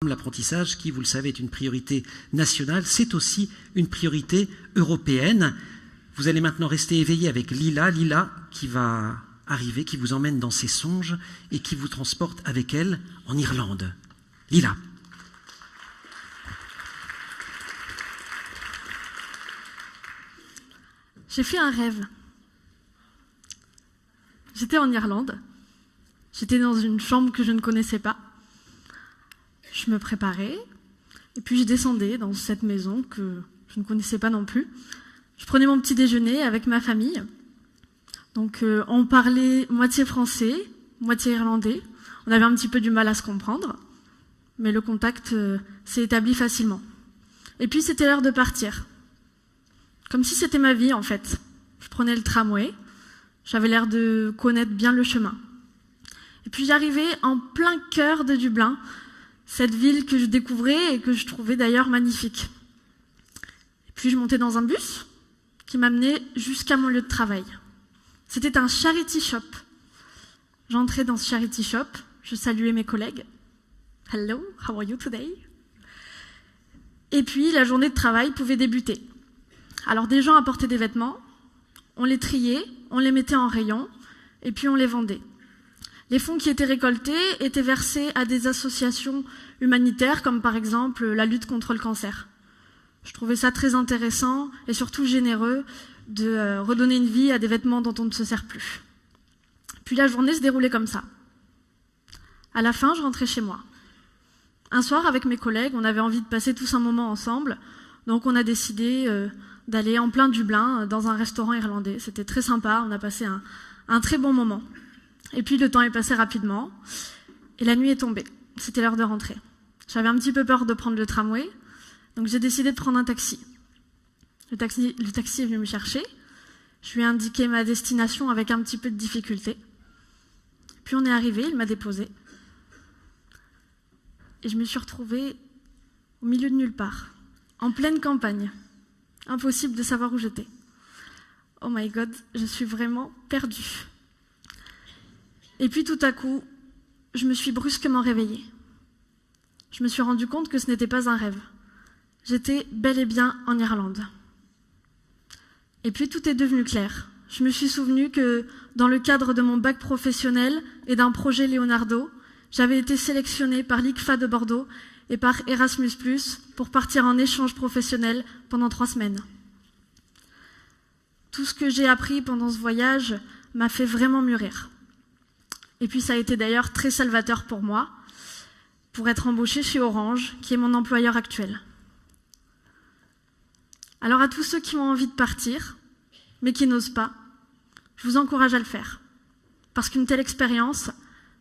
L'apprentissage, qui, vous le savez, est une priorité nationale, c'est aussi une priorité européenne. Vous allez maintenant rester éveillé avec Lila qui va arriver, qui vous emmène dans ses songes et qui vous transporte avec elle en Irlande. Lila. J'ai fait un rêve. J'étais en Irlande. J'étais dans une chambre que je ne connaissais pas. Je me préparais, et puis je descendais dans cette maison que je ne connaissais pas non plus. Je prenais mon petit déjeuner avec ma famille. Donc on parlait moitié français, moitié irlandais. On avait un petit peu du mal à se comprendre, mais le contact s'est établi facilement. Et puis c'était l'heure de partir. Comme si c'était ma vie en fait. Je prenais le tramway, j'avais l'air de connaître bien le chemin. Et puis j'arrivais en plein cœur de Dublin, cette ville que je découvrais et que je trouvais d'ailleurs magnifique. Et puis je montais dans un bus qui m'amenait jusqu'à mon lieu de travail. C'était un charity shop. J'entrais dans ce charity shop, je saluais mes collègues. Hello, how are you today? Et puis la journée de travail pouvait débuter. Alors des gens apportaient des vêtements, on les triait, on les mettait en rayon et puis on les vendait. Les fonds qui étaient récoltés étaient versés à des associations humanitaires, comme par exemple la lutte contre le cancer. Je trouvais ça très intéressant et surtout généreux de redonner une vie à des vêtements dont on ne se sert plus. Puis la journée se déroulait comme ça. À la fin, je rentrais chez moi. Un soir, avec mes collègues, on avait envie de passer tous un moment ensemble, donc on a décidé d'aller en plein Dublin dans un restaurant irlandais. C'était très sympa, on a passé un très bon moment. Et puis le temps est passé rapidement, et la nuit est tombée. C'était l'heure de rentrer. J'avais un petit peu peur de prendre le tramway, donc j'ai décidé de prendre un taxi. Le taxi est venu me chercher, je lui ai indiqué ma destination avec un petit peu de difficulté. Puis on est arrivé, il m'a déposé. Et je me suis retrouvée au milieu de nulle part, en pleine campagne. Impossible de savoir où j'étais. Oh my God, je suis vraiment perdue. Et puis tout à coup, je me suis brusquement réveillée. Je me suis rendu compte que ce n'était pas un rêve. J'étais bel et bien en Irlande. Et puis tout est devenu clair. Je me suis souvenu que dans le cadre de mon bac professionnel et d'un projet Leonardo, j'avais été sélectionnée par l'ICFA de Bordeaux et par Erasmus+, pour partir en échange professionnel pendant 3 semaines. Tout ce que j'ai appris pendant ce voyage m'a fait vraiment mûrir. Et puis ça a été d'ailleurs très salvateur pour moi, pour être embauchée chez Orange, qui est mon employeur actuel. Alors à tous ceux qui ont envie de partir, mais qui n'osent pas, je vous encourage à le faire. Parce qu'une telle expérience,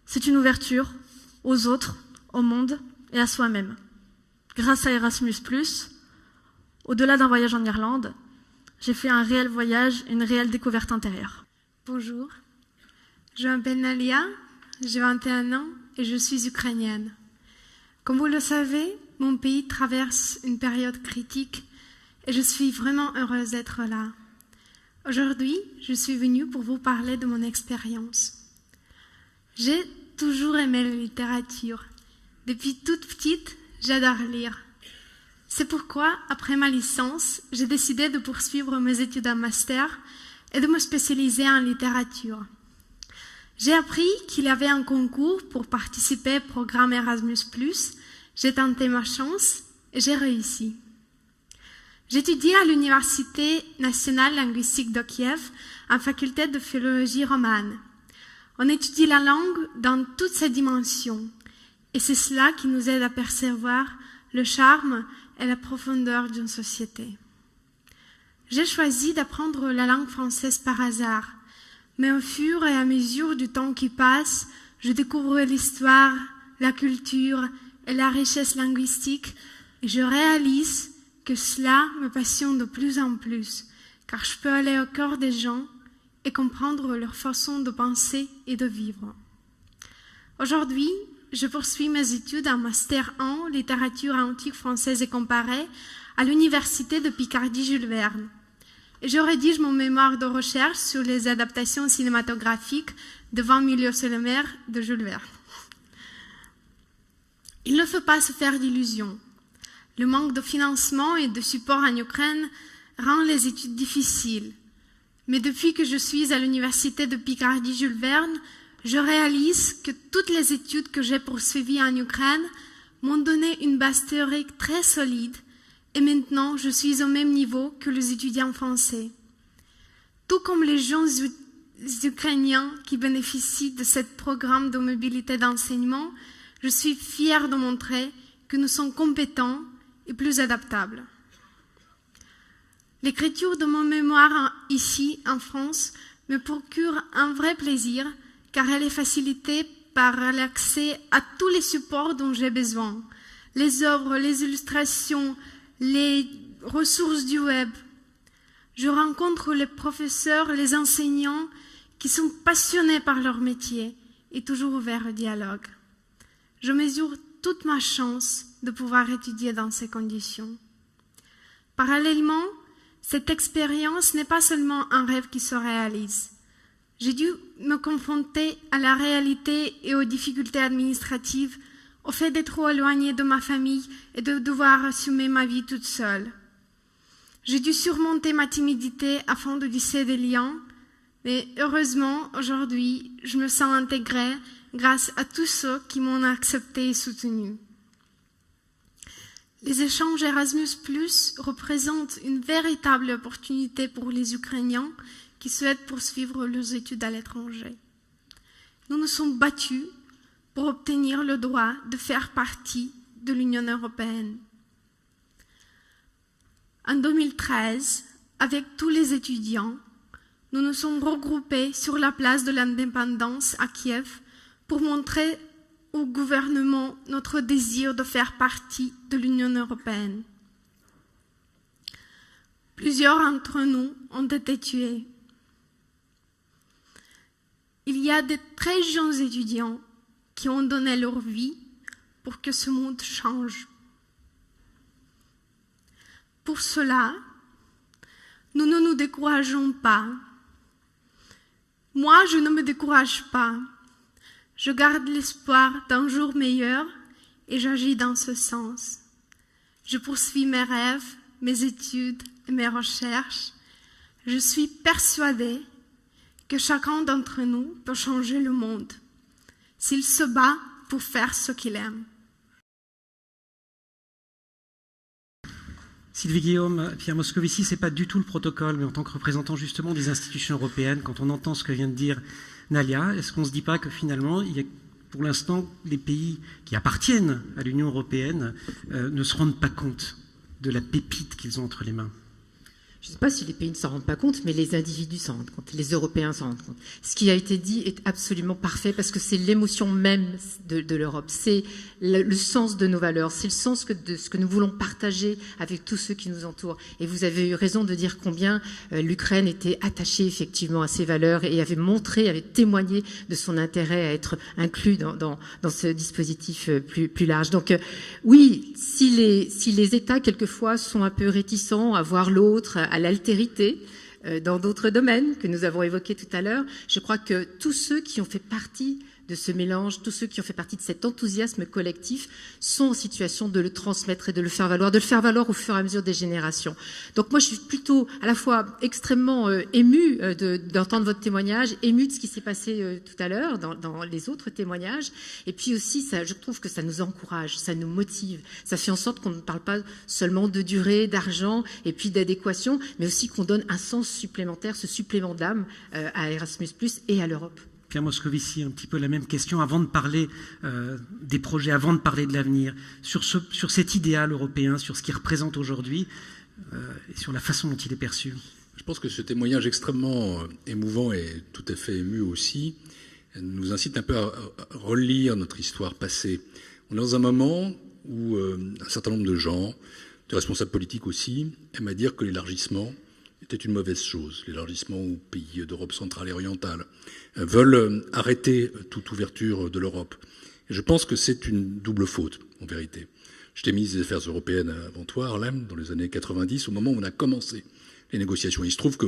c'est une ouverture aux autres, au monde et à soi-même. Grâce à Erasmus+, au-delà d'un voyage en Irlande, j'ai fait un réel voyage, une réelle découverte intérieure. Bonjour, je m'appelle Nalia, j'ai 21 ans et je suis ukrainienne. Comme vous le savez, mon pays traverse une période critique et je suis vraiment heureuse d'être là. Aujourd'hui, je suis venue pour vous parler de mon expérience. J'ai toujours aimé la littérature. Depuis toute petite, j'adore lire. C'est pourquoi, après ma licence, j'ai décidé de poursuivre mes études en master et de me spécialiser en littérature. J'ai appris qu'il y avait un concours pour participer au programme Erasmus+. J'ai tenté ma chance et j'ai réussi. J'étudie à l'Université nationale linguistique de Kiev, en faculté de philologie romane. On étudie la langue dans toutes ses dimensions, et c'est cela qui nous aide à percevoir le charme et la profondeur d'une société. J'ai choisi d'apprendre la langue française par hasard, mais au fur et à mesure du temps qui passe, je découvre l'histoire, la culture et la richesse linguistique, et je réalise que cela me passionne de plus en plus, car je peux aller au cœur des gens et comprendre leur façon de penser et de vivre. Aujourd'hui, je poursuis mes études en Master 1 littérature antique française et comparée à l'Université de Picardie-Jules Verne. Et je rédige mon mémoire de recherche sur les adaptations cinématographiques de 20 milieux sur la mer de Jules Verne. Il ne faut pas se faire d'illusions. Le manque de financement et de support en Ukraine rend les études difficiles. Mais depuis que je suis à l'université de Picardie-Jules Verne, je réalise que toutes les études que j'ai poursuivies en Ukraine m'ont donné une base théorique très solide et maintenant je suis au même niveau que les étudiants français. Tout comme les jeunes Ukrainiens qui bénéficient de ce programme de mobilité d'enseignement, je suis fière de montrer que nous sommes compétents et plus adaptables. L'écriture de mon mémoire ici, en France, me procure un vrai plaisir car elle est facilitée par l'accès à tous les supports dont j'ai besoin. Les œuvres, les illustrations, les ressources du web. Je rencontre les professeurs, les enseignants qui sont passionnés par leur métier et toujours ouverts au dialogue. Je mesure toute ma chance de pouvoir étudier dans ces conditions. Parallèlement, cette expérience n'est pas seulement un rêve qui se réalise. J'ai dû me confronter à la réalité et aux difficultés administratives, au fait d'être trop éloignée de ma famille et de devoir assumer ma vie toute seule. J'ai dû surmonter ma timidité afin de tisser des liens, mais heureusement, aujourd'hui, je me sens intégrée grâce à tous ceux qui m'ont accepté et soutenue. Les échanges Erasmus+ représentent une véritable opportunité pour les Ukrainiens qui souhaitent poursuivre leurs études à l'étranger. Nous nous sommes battus pour obtenir le droit de faire partie de l'Union européenne. En 2013, avec tous les étudiants, nous nous sommes regroupés sur la place de l'Indépendance à Kiev pour montrer au gouvernement notre désir de faire partie de l'Union européenne. Plusieurs d'entre nous ont été tués. Il y a de très jeunes étudiants qui ont donné leur vie pour que ce monde change. Pour cela, nous ne nous décourageons pas. Moi, je ne me décourage pas. Je garde l'espoir d'un jour meilleur et j'agis dans ce sens. Je poursuis mes rêves, mes études et mes recherches. Je suis persuadée que chacun d'entre nous peut changer le monde s'il se bat pour faire ce qu'il aime. Sylvie Guillaume, Pierre Moscovici, ce n'est pas du tout le protocole, mais en tant que représentant justement des institutions européennes, quand on entend ce que vient de dire Nalia, est-ce qu'on ne se dit pas que finalement, il y a, pour l'instant, les pays qui appartiennent à l'Union européenne ne se rendent pas compte de la pépite qu'ils ont entre les mains? Je ne sais pas si les pays ne s'en rendent pas compte, mais les individus s'en rendent compte, les Européens s'en rendent compte. Ce qui a été dit est absolument parfait parce que c'est l'émotion même de l'Europe, c'est le sens de nos valeurs, c'est le sens de ce que nous voulons partager avec tous ceux qui nous entourent. Et vous avez eu raison de dire combien l'Ukraine était attachée effectivement à ces valeurs et avait montré, avait témoigné de son intérêt à être inclus dans ce dispositif plus large. Donc oui, si les États quelquefois sont un peu réticents à voir l'autre, à l'altérité dans d'autres domaines que nous avons évoqués tout à l'heure. Je crois que tous ceux qui ont fait partie de ce mélange, tous ceux qui ont fait partie de cet enthousiasme collectif sont en situation de le transmettre et de le faire valoir au fur et à mesure des générations. Donc moi, je suis plutôt à la fois extrêmement émue d'entendre votre témoignage, émue de ce qui s'est passé tout à l'heure dans les autres témoignages, et puis aussi, je trouve que ça nous encourage, ça nous motive, ça fait en sorte qu'on ne parle pas seulement de durée, d'argent et puis d'adéquation, mais aussi qu'on donne un sens supplémentaire, ce supplément d'âme à Erasmus+ et à l'Europe. Pierre Moscovici, un petit peu la même question avant de parler des projets, avant de parler de l'avenir, sur cet idéal européen, sur ce qu'il représente aujourd'hui et sur la façon dont il est perçu. Je pense que ce témoignage extrêmement émouvant et tout à fait ému aussi nous incite un peu à relire notre histoire passée. On est dans un moment où un certain nombre de gens, des responsables politiques aussi, aiment à dire que l'élargissement était une mauvaise chose, l'élargissement aux pays d'Europe centrale et orientale, veulent arrêter toute ouverture de l'Europe. Et je pense que c'est une double faute, en vérité. J'étais ministre des Affaires européennes avant toi, Harlem, dans les années 90, au moment où on a commencé les négociations. Il se trouve que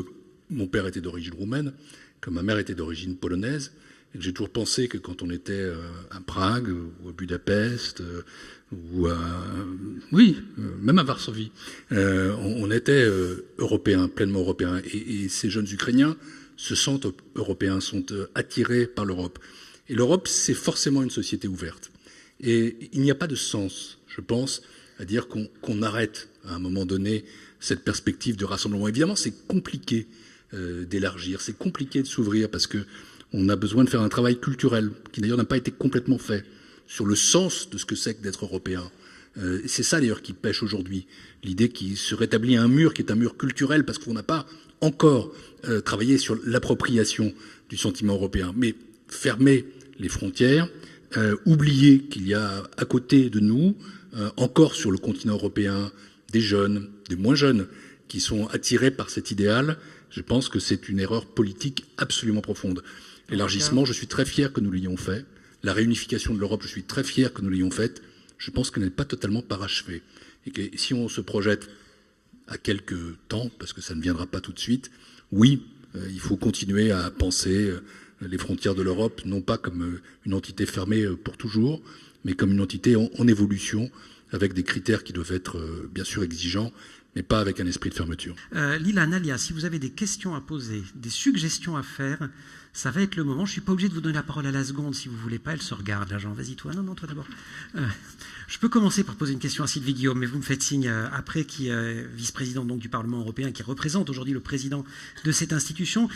mon père était d'origine roumaine, que ma mère était d'origine polonaise, J'ai toujours pensé que quand on était à Prague ou à Budapest ou même à Varsovie, on était européens, pleinement européens. Et ces jeunes Ukrainiens se sentent européens, sont attirés par l'Europe. Et l'Europe, c'est forcément une société ouverte. Et il n'y a pas de sens, je pense, à dire qu'on arrête à un moment donné cette perspective de rassemblement. Évidemment, c'est compliqué d'élargir, c'est compliqué de s'ouvrir parce que on a besoin de faire un travail culturel qui d'ailleurs n'a pas été complètement fait sur le sens de ce que c'est que d'être européen. C'est ça d'ailleurs qui pêche aujourd'hui, l'idée qu'il se rétablit un mur qui est un mur culturel parce qu'on n'a pas encore travaillé sur l'appropriation du sentiment européen. Mais fermer les frontières, oublier qu'il y a à côté de nous, encore sur le continent européen, des jeunes, des moins jeunes, qui sont attirés par cet idéal, je pense que c'est une erreur politique absolument profonde. L'élargissement, je suis très fier que nous l'ayons fait. La réunification de l'Europe, je suis très fier que nous l'ayons faite. Je pense qu'elle n'est pas totalement parachevée. Et que si on se projette à quelques temps, parce que ça ne viendra pas tout de suite, oui, il faut continuer à penser les frontières de l'Europe, non pas comme une entité fermée pour toujours, mais comme une entité en évolution, avec des critères qui doivent être bien sûr exigeants, mais pas avec un esprit de fermeture. Lila, Nalia, si vous avez des questions à poser, des suggestions à faire, ça va être le moment. Je ne suis pas obligé de vous donner la parole à la seconde si vous ne voulez pas. Elle se regarde, là, Jean. Vas-y, toi. Non, toi d'abord. Je peux commencer par poser une question à Sylvie Guillaume, mais vous me faites signe après, qui est vice-présidente donc, du Parlement européen, qui représente aujourd'hui le président de cette institution.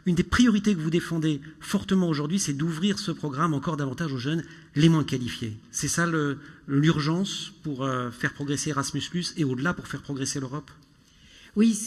Une des priorités que vous défendez fortement aujourd'hui, c'est d'ouvrir ce programme encore davantage aux jeunes les moins qualifiés. C'est ça l'urgence pour faire progresser Erasmus+, et au-delà pour faire progresser l'Europe ? Oui,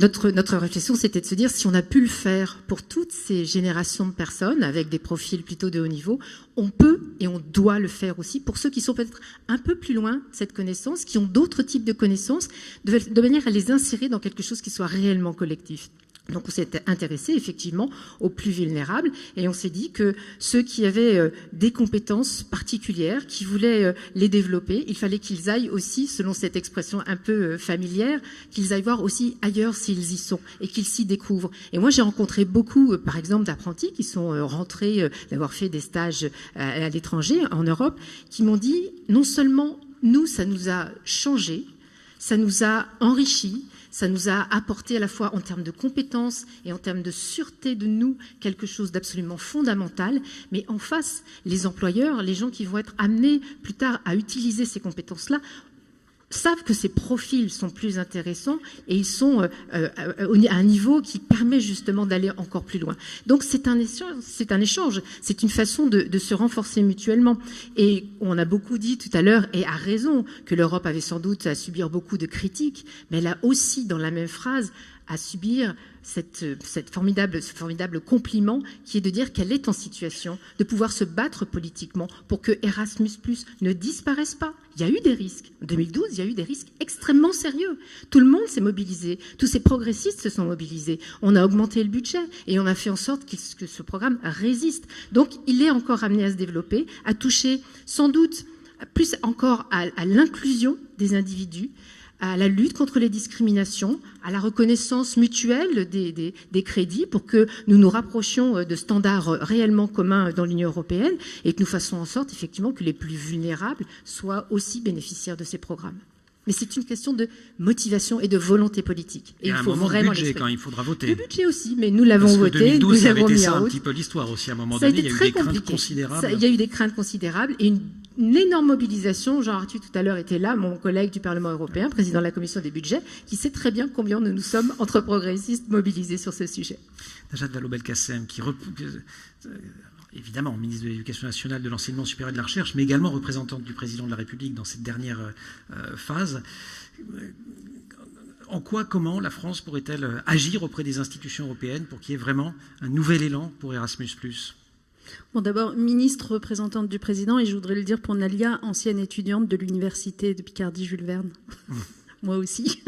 notre réflexion, c'était de se dire si on a pu le faire pour toutes ces générations de personnes avec des profils plutôt de haut niveau, on peut et on doit le faire aussi pour ceux qui sont peut-être un peu plus loin de cette connaissance, qui ont d'autres types de connaissances, de manière à les insérer dans quelque chose qui soit réellement collectif. Donc on s'est intéressé effectivement aux plus vulnérables et on s'est dit que ceux qui avaient des compétences particulières, qui voulaient les développer, il fallait qu'ils aillent aussi, selon cette expression un peu familière, qu'ils aillent voir aussi ailleurs s'ils y sont et qu'ils s'y découvrent. Et moi j'ai rencontré beaucoup, par exemple, d'apprentis qui sont rentrés d'avoir fait des stages à l'étranger, en Europe, qui m'ont dit non seulement nous, ça nous a changé, ça nous a enrichis, ça nous a apporté à la fois en termes de compétences et en termes de sûreté de nous quelque chose d'absolument fondamental, mais en face, les employeurs, les gens qui vont être amenés plus tard à utiliser ces compétences-là, savent que ces profils sont plus intéressants et ils sont à un niveau qui permet justement d'aller encore plus loin. Donc c'est un échange, c'est une façon de se renforcer mutuellement. Et on a beaucoup dit tout à l'heure, et à raison, que l'Europe avait sans doute à subir beaucoup de critiques, mais elle a aussi, dans la même phrase, à subir ce formidable compliment qui est de dire qu'elle est en situation de pouvoir se battre politiquement pour que Erasmus+ ne disparaisse pas. Il y a eu des risques. En 2012, il y a eu des risques extrêmement sérieux. Tout le monde s'est mobilisé. Tous ces progressistes se sont mobilisés. On a augmenté le budget et on a fait en sorte que ce programme résiste. Donc, il est encore amené à se développer, à toucher sans doute plus encore à l'inclusion des individus, à la lutte contre les discriminations, à la reconnaissance mutuelle des crédits pour que nous nous rapprochions de standards réellement communs dans l'Union européenne et que nous fassions en sorte effectivement que les plus vulnérables soient aussi bénéficiaires de ces programmes. Mais c'est une question de motivation et de volonté politique. Et il faut vraiment budget quand il faudra voter. Le budget aussi, mais nous l'avons voté. 2012, nous avons mis ça en route. Un petit peu l'histoire aussi. À un moment donné, il y a eu des craintes considérables. Il y a eu des craintes considérables et une énorme mobilisation. Jean Arthuis tout à l'heure était là, mon collègue du Parlement européen, président de la Commission des budgets, qui sait très bien combien nous sommes entre progressistes mobilisés sur ce sujet. Najat Vallaud-Belkacem, évidemment ministre de l'Éducation nationale, de l'enseignement supérieur et de la recherche, mais également représentante du président de la République dans cette dernière phase. En quoi, comment la France pourrait-elle agir auprès des institutions européennes pour qu'il y ait vraiment un nouvel élan pour Erasmus+? Bon, d'abord, ministre représentante du président, et je voudrais le dire pour Nalia, ancienne étudiante de l'université de Picardie Jules Verne. Moi aussi.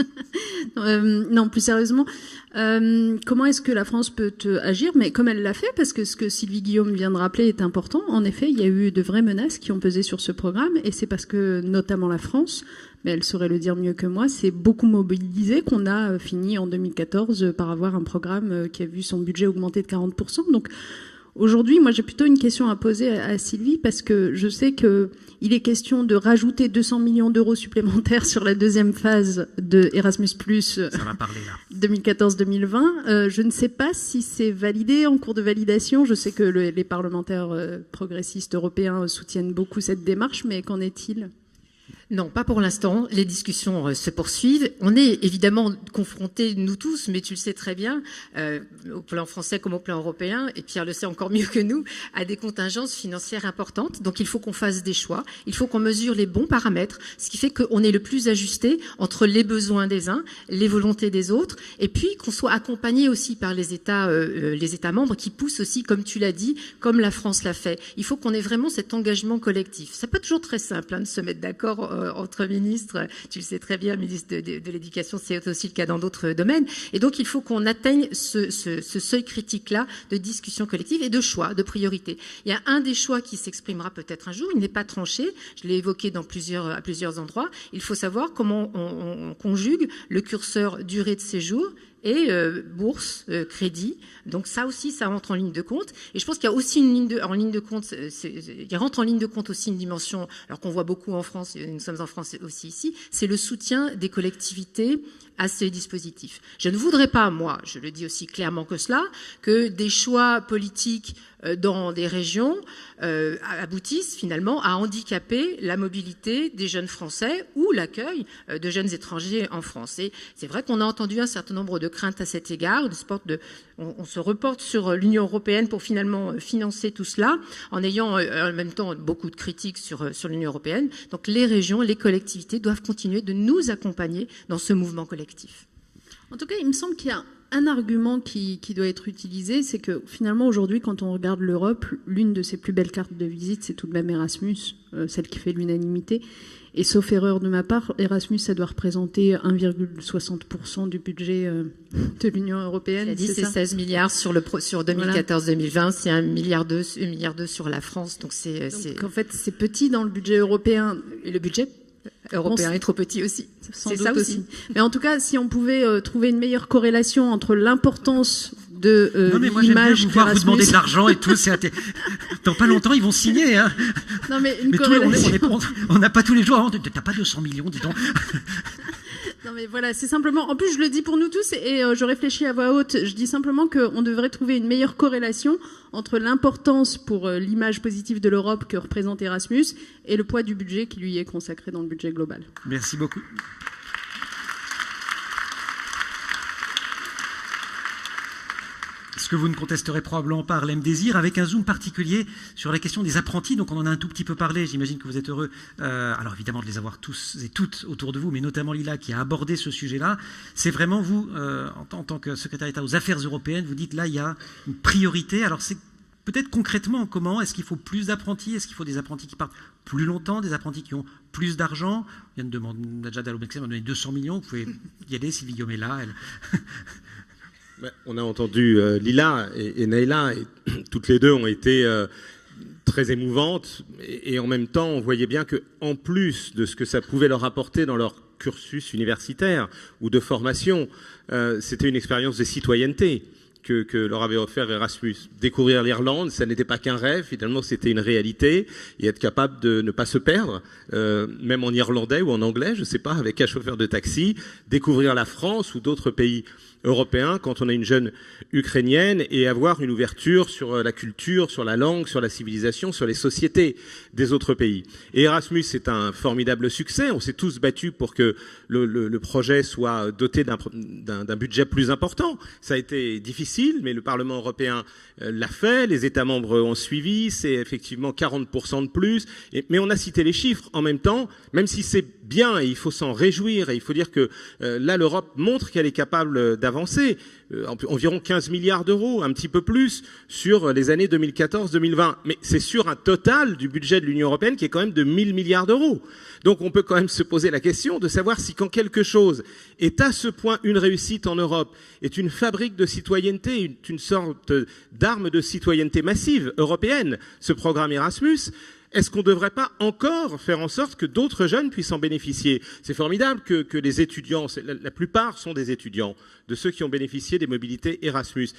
Non, plus sérieusement, comment est-ce que la France peut agir? Mais comme elle l'a fait, parce que ce que Sylvie Guillaume vient de rappeler est important. En effet, il y a eu de vraies menaces qui ont pesé sur ce programme, et c'est parce que, notamment la France, mais elle saurait le dire mieux que moi, s'est beaucoup mobilisée qu'on a fini en 2014 par avoir un programme qui a vu son budget augmenter de 40%. Donc, Aujourd'hui, moi, j'ai plutôt une question à poser à Sylvie, parce que je sais qu'il est question de rajouter 200 millions d'euros supplémentaires sur la deuxième phase de Erasmus+, Ça va parler là. 2014-2020. Je ne sais pas si c'est validé, en cours de validation. Je sais que les parlementaires progressistes européens soutiennent beaucoup cette démarche, mais qu'en est-il ? Non, pas pour l'instant. Les discussions se poursuivent. On est évidemment confrontés, nous tous, mais tu le sais très bien, au plan français comme au plan européen, et Pierre le sait encore mieux que nous, à des contingences financières importantes. Donc il faut qu'on fasse des choix, il faut qu'on mesure les bons paramètres, ce qui fait qu'on est le plus ajusté entre les besoins des uns, les volontés des autres, et puis qu'on soit accompagné aussi par les États membres qui poussent aussi, comme tu l'as dit, comme la France l'a fait. Il faut qu'on ait vraiment cet engagement collectif. C'est pas toujours très simple de se mettre d'accord entre ministres, tu le sais très bien, ministre de l'Éducation, c'est aussi le cas dans d'autres domaines. Et donc, il faut qu'on atteigne ce seuil critique-là de discussion collective et de choix, de priorité. Il y a un des choix qui s'exprimera peut-être un jour, il n'est pas tranché, je l'ai évoqué à plusieurs endroits. Il faut savoir comment on conjugue le curseur durée de séjour et bourse, crédit. Donc ça aussi, ça rentre en ligne de compte. Et je pense qu'il y a aussi il rentre en ligne de compte aussi une dimension, alors qu'on voit beaucoup en France, nous sommes en France aussi ici, c'est le soutien des collectivités à ces dispositifs. Je ne voudrais pas, moi, je le dis aussi clairement que cela, que des choix politiques dans des régions aboutissent finalement à handicaper la mobilité des jeunes Français ou l'accueil de jeunes étrangers en France. Et c'est vrai qu'on a entendu un certain nombre de craintes à cet égard. On se reporte sur l'Union européenne pour finalement financer tout cela, en ayant en même temps beaucoup de critiques sur l'Union européenne. Donc les régions, les collectivités doivent continuer de nous accompagner dans ce mouvement collectif. En tout cas, il me semble qu'il y a un argument qui doit être utilisé, c'est que finalement aujourd'hui, quand on regarde l'Europe, l'une de ses plus belles cartes de visite, c'est tout de même Erasmus, celle qui fait l'unanimité. Et sauf erreur de ma part, Erasmus, ça doit représenter 1,60% du budget de l'Union européenne. Il a dit c'est 16 milliards sur 2014-2020, c'est 1,2 milliard sur la France. Donc en fait, c'est petit dans le budget européen. Et le budget européen est trop petit aussi. C'est ça aussi. Mais en tout cas, si on pouvait trouver une meilleure corrélation entre l'importance de l'image vous demander de l'argent et tout. Dans pas longtemps, ils vont signer. Hein. Non, mais corrélation. On n'a pas tous les jours. T'as pas 200 millions, dis donc. Non mais voilà, c'est simplement... En plus, je le dis pour nous tous et je réfléchis à voix haute. Je dis simplement qu'on devrait trouver une meilleure corrélation entre l'importance pour l'image positive de l'Europe que représente Erasmus et le poids du budget qui lui est consacré dans le budget global. Merci beaucoup. Ce que vous ne contesterez probablement pas, Harlem Désir, avec un zoom particulier sur la question des apprentis. Donc on en a un tout petit peu parlé, j'imagine que vous êtes heureux, alors évidemment de les avoir tous et toutes autour de vous, mais notamment Lila qui a abordé ce sujet-là. C'est vraiment vous, en tant que secrétaire d'État aux affaires européennes, vous dites là il y a une priorité. Alors c'est peut-être concrètement comment? Est-ce qu'il faut plus d'apprentis? Est-ce qu'il faut des apprentis qui partent plus longtemps, des apprentis qui ont plus d'argent? On vient de demander, Najat Vallaud-Belkacem a donné 200 millions, vous pouvez y aller, Sylvie Guillaume est là. On a entendu Lila et Naïla, et toutes les deux ont été très émouvantes, et en même temps, on voyait bien qu'en plus de ce que ça pouvait leur apporter dans leur cursus universitaire ou de formation, c'était une expérience de citoyenneté que leur avait offert Erasmus. Découvrir l'Irlande, ça n'était pas qu'un rêve, finalement c'était une réalité, et être capable de ne pas se perdre, même en irlandais ou en anglais, je ne sais pas, avec un chauffeur de taxi, découvrir la France ou d'autres pays européens quand on a une jeune ukrainienne et avoir une ouverture sur la culture, sur la langue, sur la civilisation, sur les sociétés des autres pays. Et Erasmus est un formidable succès. On s'est tous battus pour que le projet soit doté d'un budget plus important. Ça a été difficile, mais le Parlement européen l'a fait, les États membres ont suivi, c'est effectivement 40% de plus. Mais on a cité les chiffres en même temps, même si c'est bien et il faut s'en réjouir et il faut dire que là l'Europe montre qu'elle est capable d'avancer. Environ 15 milliards d'euros, un petit peu plus, sur les années 2014-2020. Mais c'est sur un total du budget de l'Union européenne qui est quand même de 1000 milliards d'euros. Donc on peut quand même se poser la question de savoir si quand quelque chose est à ce point une réussite en Europe, est une fabrique de citoyenneté, une sorte d'arme de citoyenneté massive européenne, ce programme Erasmus, est-ce qu'on ne devrait pas encore faire en sorte que d'autres jeunes puissent en bénéficier? C'est formidable que les étudiants, la plupart sont des étudiants, de ceux qui ont bénéficié des mobilités Erasmus.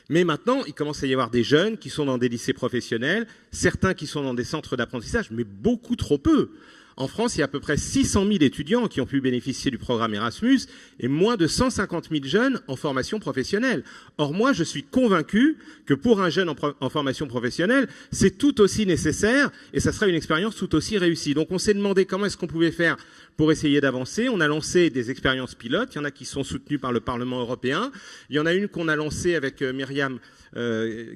Mais maintenant, il commence à y avoir des jeunes qui sont dans des lycées professionnels, certains qui sont dans des centres d'apprentissage, mais beaucoup trop peu. En France, il y a à peu près 600 000 étudiants qui ont pu bénéficier du programme Erasmus et moins de 150 000 jeunes en formation professionnelle. Or, moi, je suis convaincu que pour un jeune en formation professionnelle, c'est tout aussi nécessaire et ça sera une expérience tout aussi réussie. Donc, on s'est demandé comment est-ce qu'on pouvait faire pour essayer d'avancer. On a lancé des expériences pilotes. Il y en a qui sont soutenues par le Parlement européen. Il y en a une qu'on a lancée avec Myriam,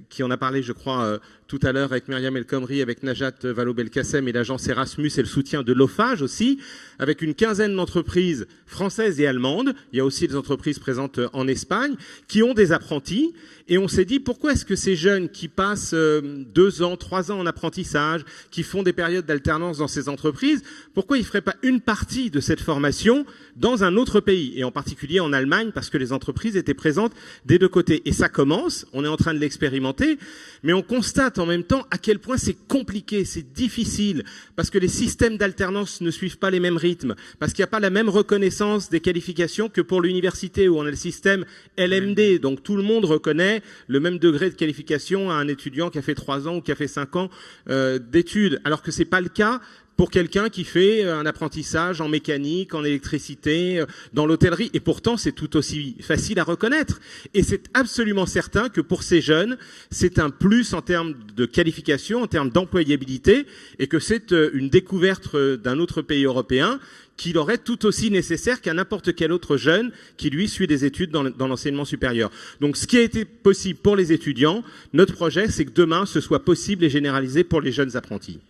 qui en a parlé, je crois, tout à l'heure avec Myriam El Khomri, avec Najat Vallaud-Belkacem et l'agence Erasmus et le soutien de l'OFAGE aussi, avec une quinzaine d'entreprises françaises et allemandes. Il y a aussi des entreprises présentes en Espagne qui ont des apprentis. Et on s'est dit, pourquoi est-ce que ces jeunes qui passent 2 ans, 3 ans en apprentissage, qui font des périodes d'alternance dans ces entreprises, pourquoi ils ne feraient pas une partie de cette formation dans un autre pays, et en particulier en Allemagne, parce que les entreprises étaient présentes des deux côtés. Et ça commence, on est en train de l'expérimenter, mais on constate en même temps à quel point c'est compliqué, c'est difficile, parce que les systèmes d'alternance ne suivent pas les mêmes rythmes, parce qu'il n'y a pas la même reconnaissance des qualifications que pour l'université, où on a le système LMD, donc tout le monde reconnaît le même degré de qualification à un étudiant qui a fait 3 ans ou qui a fait 5 ans d'études, alors que c'est pas le cas pour quelqu'un qui fait un apprentissage en mécanique, en électricité, dans l'hôtellerie. Et pourtant, c'est tout aussi facile à reconnaître. Et c'est absolument certain que pour ces jeunes, c'est un plus en termes de qualification, en termes d'employabilité, et que c'est une découverte d'un autre pays européen qui leur est tout aussi nécessaire qu'à n'importe quel autre jeune qui, lui, suit des études dans l'enseignement supérieur. Donc, ce qui a été possible pour les étudiants, notre projet, c'est que demain, ce soit possible et généralisé pour les jeunes apprentis.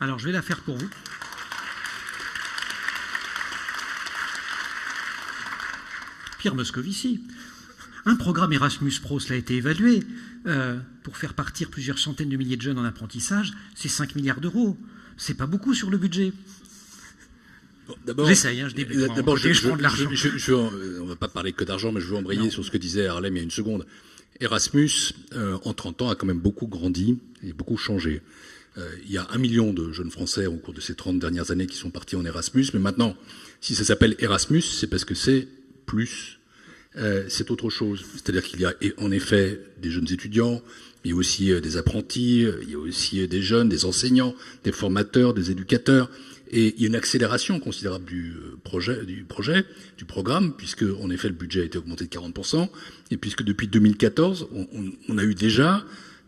Alors, je vais la faire pour vous. Pierre Moscovici. Un programme Erasmus Pro, cela a été évalué. Pour faire partir plusieurs centaines de milliers de jeunes en apprentissage, c'est 5 milliards d'euros. C'est pas beaucoup sur le budget. Bon, j'essaye, je débute. D'abord, je prends de l'argent. On ne va pas parler que d'argent, mais je veux embrayer sur ce que disait Harlem il y a une seconde. Erasmus, en 30 ans, a quand même beaucoup grandi et beaucoup changé. Il y a 1 million de jeunes Français au cours de ces 30 dernières années qui sont partis en Erasmus. Mais maintenant, si ça s'appelle Erasmus, c'est parce que c'est plus, c'est autre chose. C'est-à-dire qu'il y a en effet des jeunes étudiants, il y a aussi des apprentis, il y a aussi des jeunes, des enseignants, des formateurs, des éducateurs. Et il y a une accélération considérable du programme, puisque en effet le budget a été augmenté de 40%, et puisque depuis 2014, on a eu déjà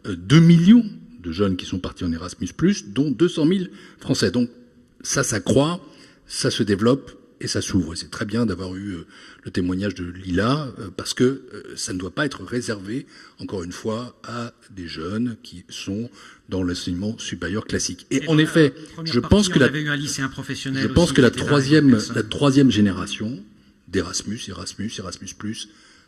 2 millions de jeunes qui sont partis en Erasmus+, dont 200 000 Français. Donc ça croît, ça se développe et ça s'ouvre. Et c'est très bien d'avoir eu le témoignage de Lila, parce que ça ne doit pas être réservé, encore une fois, à des jeunes qui sont dans l'enseignement supérieur classique. Et en effet, je pense que la troisième génération d'Erasmus, Erasmus+,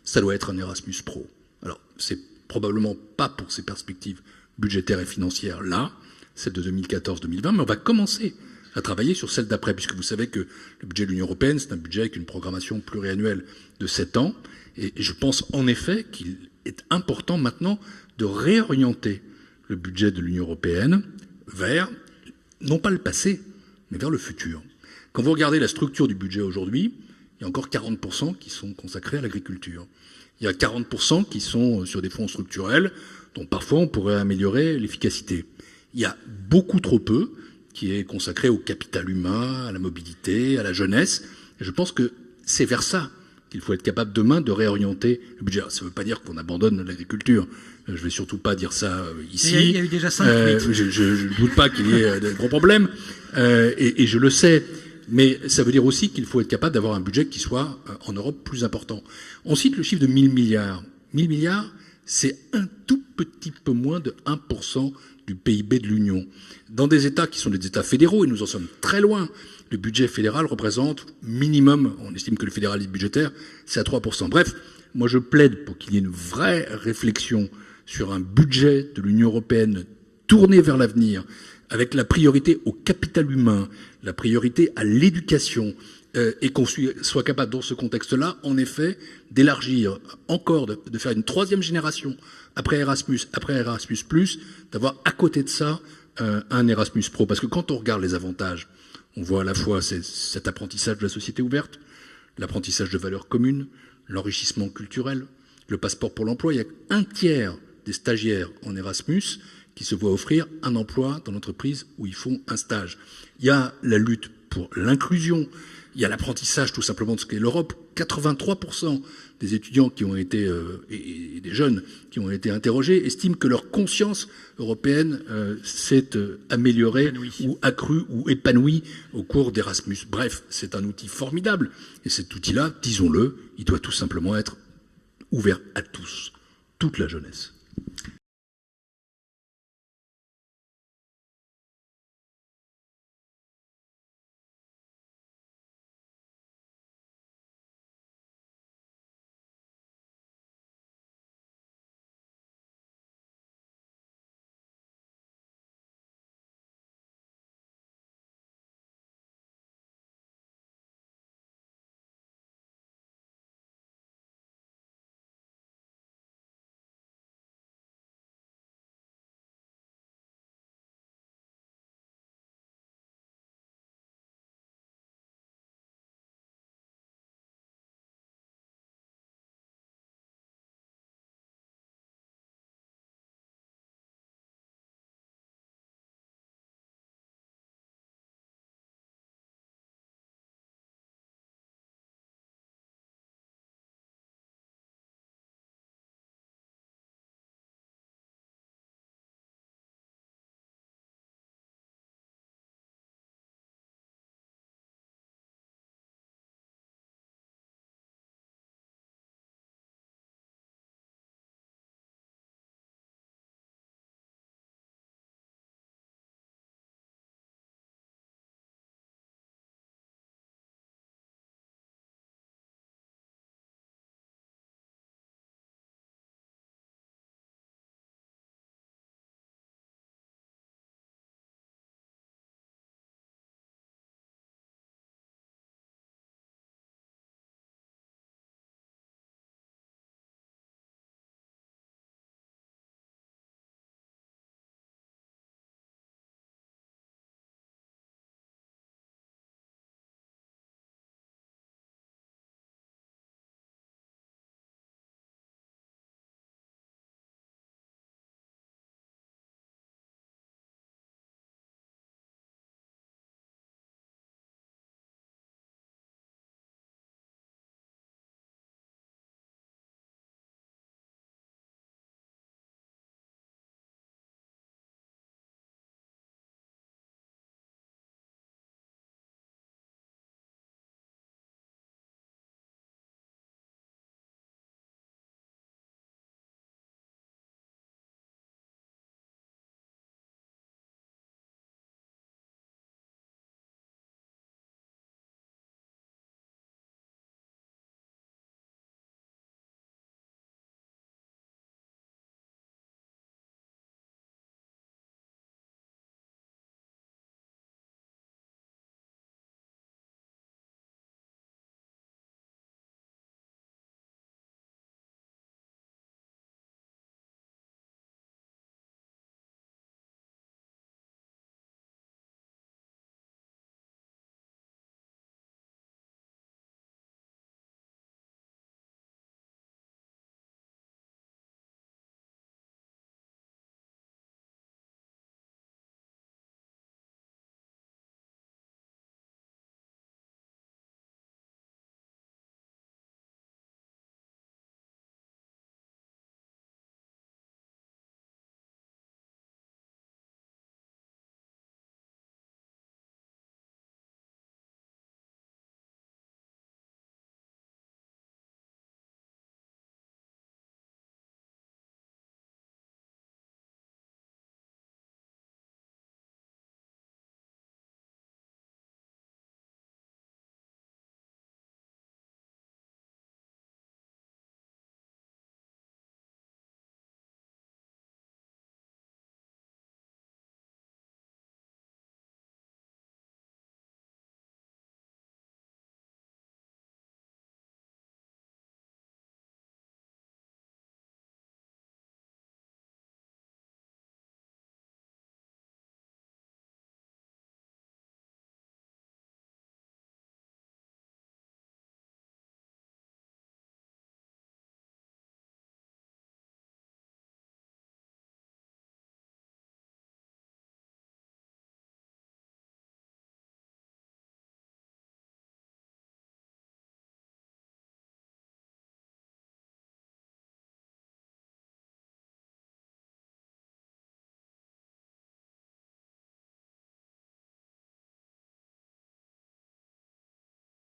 ça doit être un Erasmus Pro. Alors, c'est probablement pas pour ces perspectives budgétaire et financière là, celle de 2014-2020, mais on va commencer à travailler sur celle d'après, puisque vous savez que le budget de l'Union européenne, c'est un budget avec une programmation pluriannuelle de 7 ans, et je pense en effet qu'il est important maintenant de réorienter le budget de l'Union européenne vers, non pas le passé, mais vers le futur. Quand vous regardez la structure du budget aujourd'hui, il y a encore 40% qui sont consacrés à l'agriculture. Il y a 40% qui sont sur des fonds structurels, dont parfois on pourrait améliorer l'efficacité. Il y a beaucoup trop peu qui est consacré au capital humain, à la mobilité, à la jeunesse. Et je pense que c'est vers ça qu'il faut être capable demain de réorienter le budget. Ça ne veut pas dire qu'on abandonne l'agriculture. Je ne vais surtout pas dire ça ici. Il y a eu déjà 5 tweets. Je ne doute pas qu'il y ait de gros problèmes. Et je le sais. Mais ça veut dire aussi qu'il faut être capable d'avoir un budget qui soit, en Europe, plus important. On cite le chiffre de 1 000 milliards. 1 000 milliards, c'est un tout petit peu moins de 1% du PIB de l'Union. Dans des États qui sont des États fédéraux, et nous en sommes très loin, le budget fédéral représente minimum, on estime que le fédéralisme budgétaire, c'est à 3%. Bref, moi je plaide pour qu'il y ait une vraie réflexion sur un budget de l'Union européenne tourné vers l'avenir, avec la priorité au capital humain, la priorité à l'éducation, et qu'on soit capable, dans ce contexte-là, en effet, d'élargir encore, de faire une 3e génération, après Erasmus+, d'avoir à côté de ça un Erasmus Pro. Parce que quand on regarde les avantages, on voit à la fois cet apprentissage de la société ouverte, l'apprentissage de valeurs communes, l'enrichissement culturel, le passeport pour l'emploi. Il y a un tiers des stagiaires en Erasmus qui se voient offrir un emploi dans l'entreprise où ils font un stage. Il y a la lutte pour l'inclusion, il y a l'apprentissage tout simplement de ce qu'est l'Europe. 83% des étudiants qui ont été et des jeunes qui ont été interrogés estiment que leur conscience européenne s'est améliorée ou accrue ou épanouie au cours d'Erasmus. Bref, c'est un outil formidable et cet outil-là, disons-le, il doit tout simplement être ouvert à tous, toute la jeunesse.